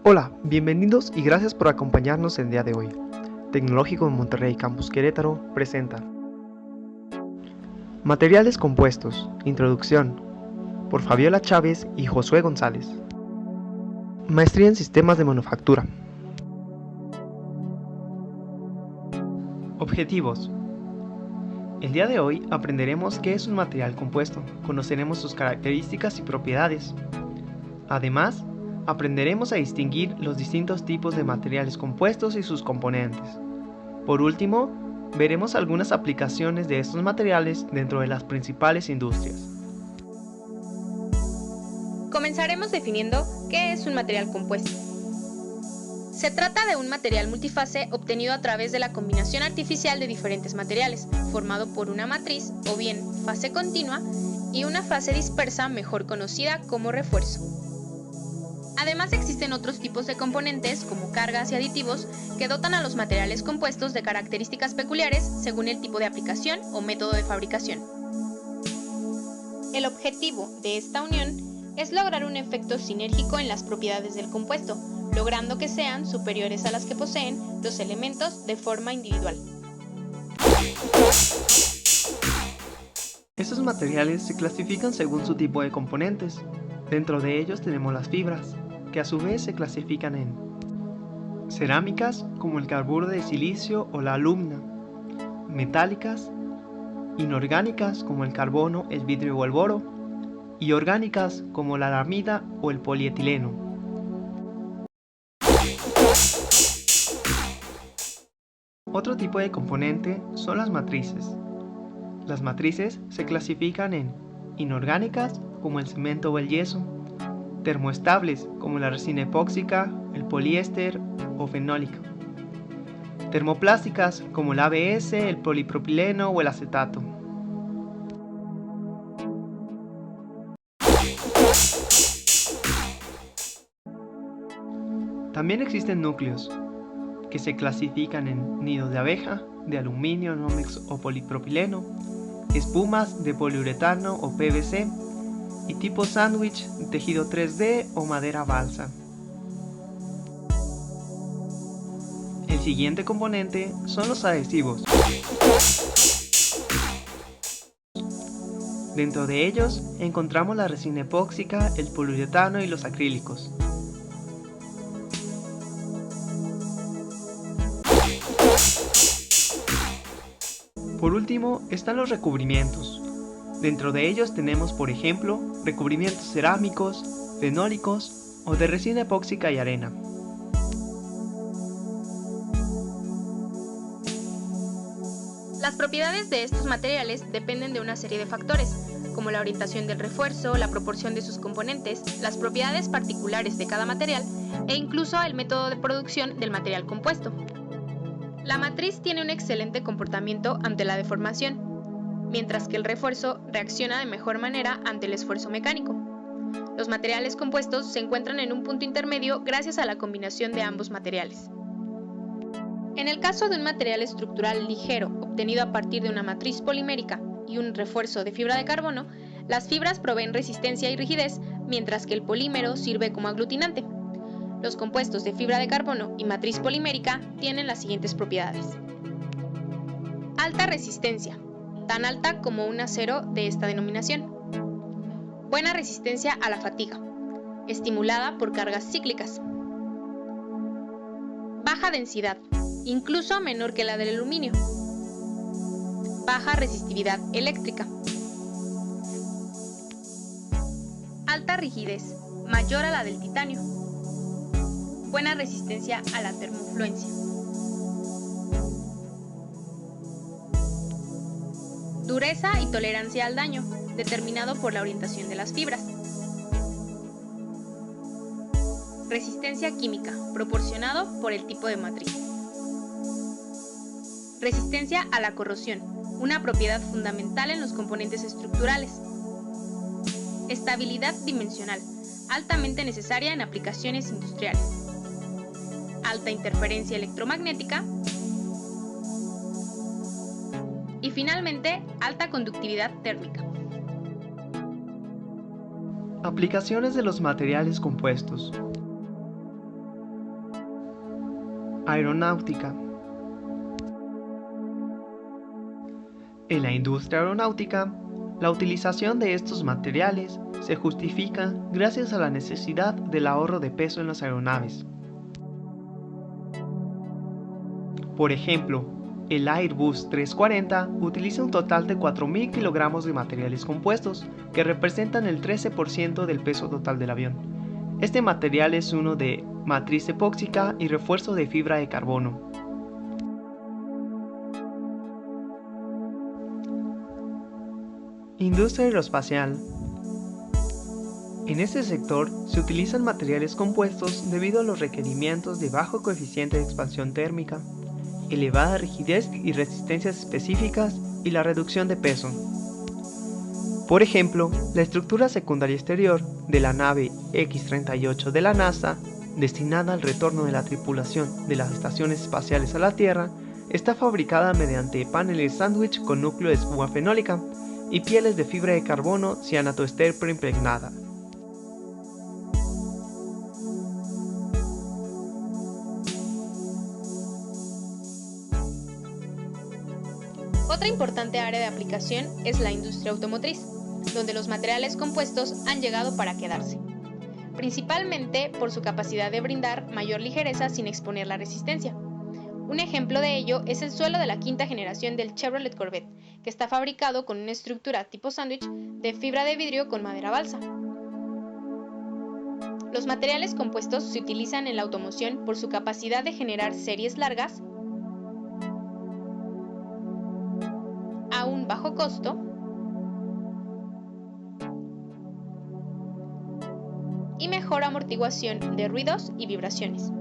Hola, bienvenidos y gracias por acompañarnos el día de hoy. Tecnológico de Monterrey Campus Querétaro presenta Materiales compuestos, introducción, por Fabiola Chávez y Josué González. Maestría en Sistemas de Manufactura. Objetivos. El día de hoy aprenderemos qué es un material compuesto, conoceremos sus características y propiedades. Además, aprenderemos a distinguir los distintos tipos de materiales compuestos y sus componentes. Por último, veremos algunas aplicaciones de estos materiales dentro de las principales industrias. Comenzaremos definiendo qué es un material compuesto. Se trata de un material multifase obtenido a través de la combinación artificial de diferentes materiales, formado por una matriz o bien fase continua y una fase dispersa mejor conocida como refuerzo. Además existen otros tipos de componentes como cargas y aditivos que dotan a los materiales compuestos de características peculiares según el tipo de aplicación o método de fabricación. El objetivo de esta unión es lograr un efecto sinérgico en las propiedades del compuesto, logrando que sean superiores a las que poseen los elementos de forma individual. Estos materiales se clasifican según su tipo de componentes. Dentro de ellos tenemos las fibras, que a su vez se clasifican en cerámicas, como el carburo de silicio o la alumna, metálicas, inorgánicas, como el carbono, el vidrio o el boro, y orgánicas, como la aramida o el polietileno. Otro tipo de componente son las matrices. Las matrices se clasifican en inorgánicas, como el cemento o el yeso, termoestables, como la resina epóxica, el poliéster o fenólico, termoplásticas, como el ABS, el polipropileno o el acetato. También existen núcleos, que se clasifican en nidos de abeja, de aluminio, nómex o polipropileno, espumas de poliuretano o PVC, y tipo sándwich, tejido 3D o madera balsa. El siguiente componente son los adhesivos. Dentro de ellos encontramos la resina epóxica, el poliuretano y los acrílicos. Por último están los recubrimientos. Dentro de ellos tenemos, por ejemplo, recubrimientos cerámicos, fenólicos o de resina epóxica y arena. Las propiedades de estos materiales dependen de una serie de factores, como la orientación del refuerzo, la proporción de sus componentes, las propiedades particulares de cada material e incluso el método de producción del material compuesto. La matriz tiene un excelente comportamiento ante la deformación, mientras que el refuerzo reacciona de mejor manera ante el esfuerzo mecánico. Los materiales compuestos se encuentran en un punto intermedio gracias a la combinación de ambos materiales. En el caso de un material estructural ligero obtenido a partir de una matriz polimérica y un refuerzo de fibra de carbono, las fibras proveen resistencia y rigidez, mientras que el polímero sirve como aglutinante. Los compuestos de fibra de carbono y matriz polimérica tienen las siguientes propiedades. Alta resistencia, tan alta como un acero de esta denominación. Buena resistencia a la fatiga, estimulada por cargas cíclicas. Baja densidad, incluso menor que la del aluminio. Baja resistividad eléctrica. Alta rigidez, mayor a la del titanio. Buena resistencia a la termofluencia. Dureza y tolerancia al daño, determinado por la orientación de las fibras. Resistencia química, proporcionado por el tipo de matriz. Resistencia a la corrosión, una propiedad fundamental en los componentes estructurales. Estabilidad dimensional, altamente necesaria en aplicaciones industriales. Alta interferencia electromagnética. Y finalmente, alta conductividad térmica. Aplicaciones de los materiales compuestos. Aeronáutica. En la industria aeronáutica, la utilización de estos materiales se justifica gracias a la necesidad del ahorro de peso en las aeronaves. Por ejemplo, el Airbus 340 utiliza un total de 4.000 kilogramos de materiales compuestos, que representan el 13% del peso total del avión. Este material es uno de matriz epóxica y refuerzo de fibra de carbono. Industria aeroespacial. En este sector se utilizan materiales compuestos debido a los requerimientos de bajo coeficiente de expansión térmica, elevada rigidez y resistencias específicas y la reducción de peso. Por ejemplo, la estructura secundaria exterior de la nave X-38 de la NASA, destinada al retorno de la tripulación de las estaciones espaciales a la Tierra, está fabricada mediante paneles sándwich con núcleo de espuma fenólica y pieles de fibra de carbono cianoester preimpregnada. Otra importante área de aplicación es la industria automotriz, donde los materiales compuestos han llegado para quedarse, principalmente por su capacidad de brindar mayor ligereza sin exponer la resistencia. Un ejemplo de ello es el suelo de la quinta generación del Chevrolet Corvette, que está fabricado con una estructura tipo sándwich de fibra de vidrio con madera balsa. Los materiales compuestos se utilizan en la automoción por su capacidad de generar series largas a un bajo costo y mejor amortiguación de ruidos y vibraciones.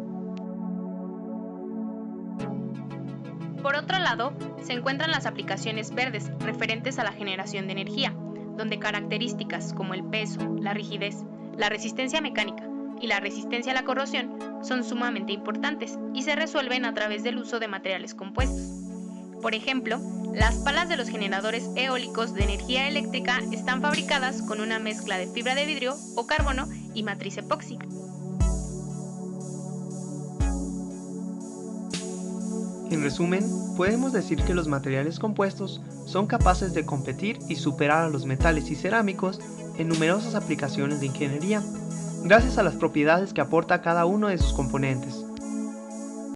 Por otro lado, se encuentran las aplicaciones verdes referentes a la generación de energía, donde características como el peso, la rigidez, la resistencia mecánica y la resistencia a la corrosión son sumamente importantes y se resuelven a través del uso de materiales compuestos. Por ejemplo, las palas de los generadores eólicos de energía eléctrica están fabricadas con una mezcla de fibra de vidrio o carbono y matriz epóxica. En resumen, podemos decir que los materiales compuestos son capaces de competir y superar a los metales y cerámicos en numerosas aplicaciones de ingeniería, gracias a las propiedades que aporta cada uno de sus componentes.